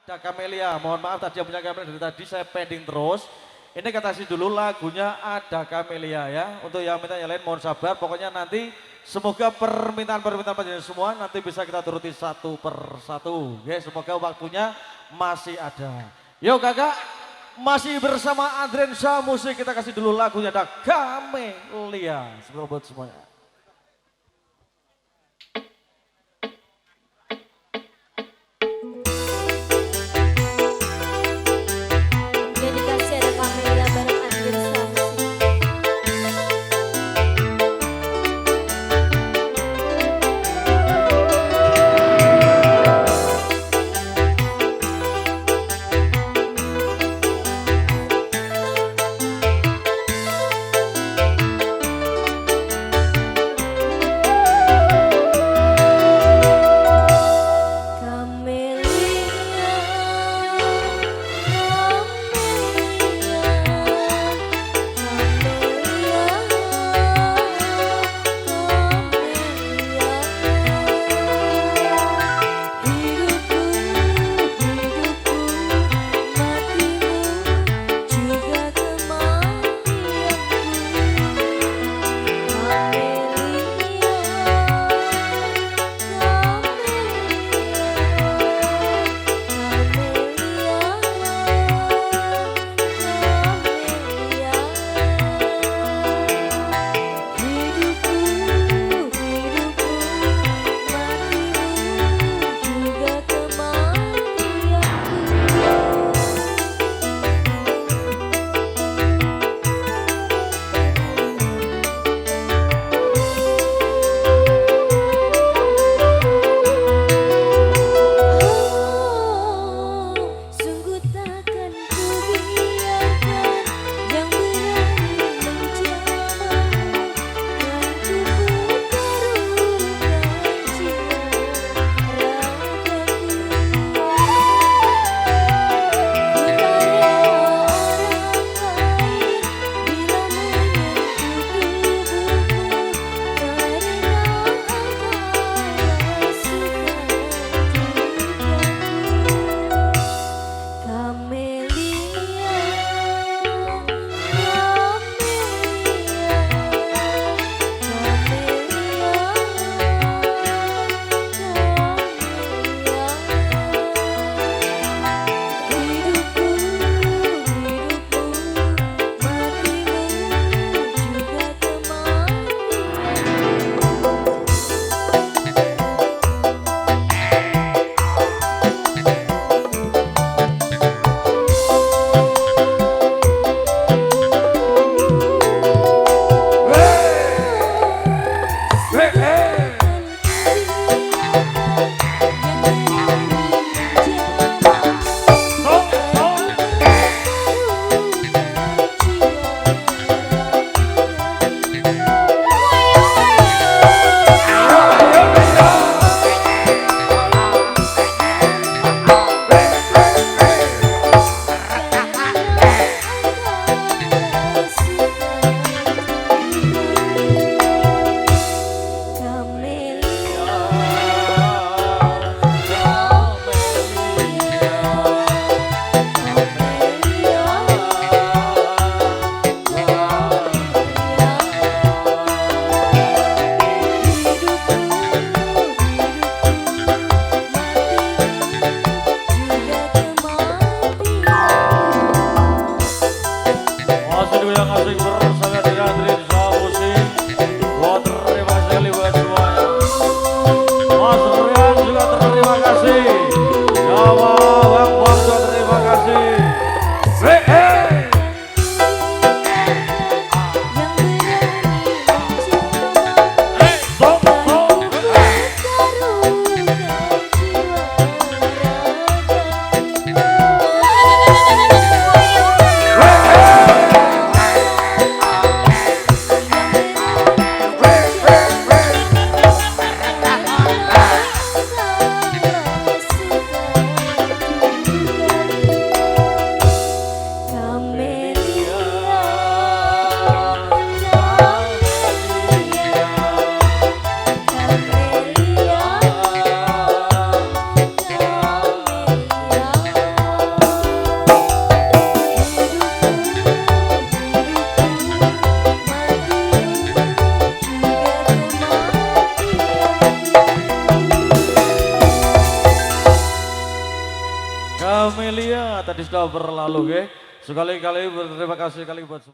Ada Kamelia, mohon maaf tadi yang punya Kamelia dari tadi saya pending terus. Ini katasin dulu lagunya Ada Kamelia ya. Untuk yang minta yang lain mohon sabar. Pokoknya nanti semoga permintaan-permintaan panjenengan semua nanti bisa kita turuti satu per satu. Ya, semoga waktunya masih ada. Yuk kakak, masih bersama Adrensa Musik kita kasih dulu lagunya Ada Kamelia. Semoga buat semuanya. Dedikasi ada Kamelia bareng Andresa Musik. Camelia tadi sudah berlalu, ya. Sekali-kali berterima kasih kali buat semua.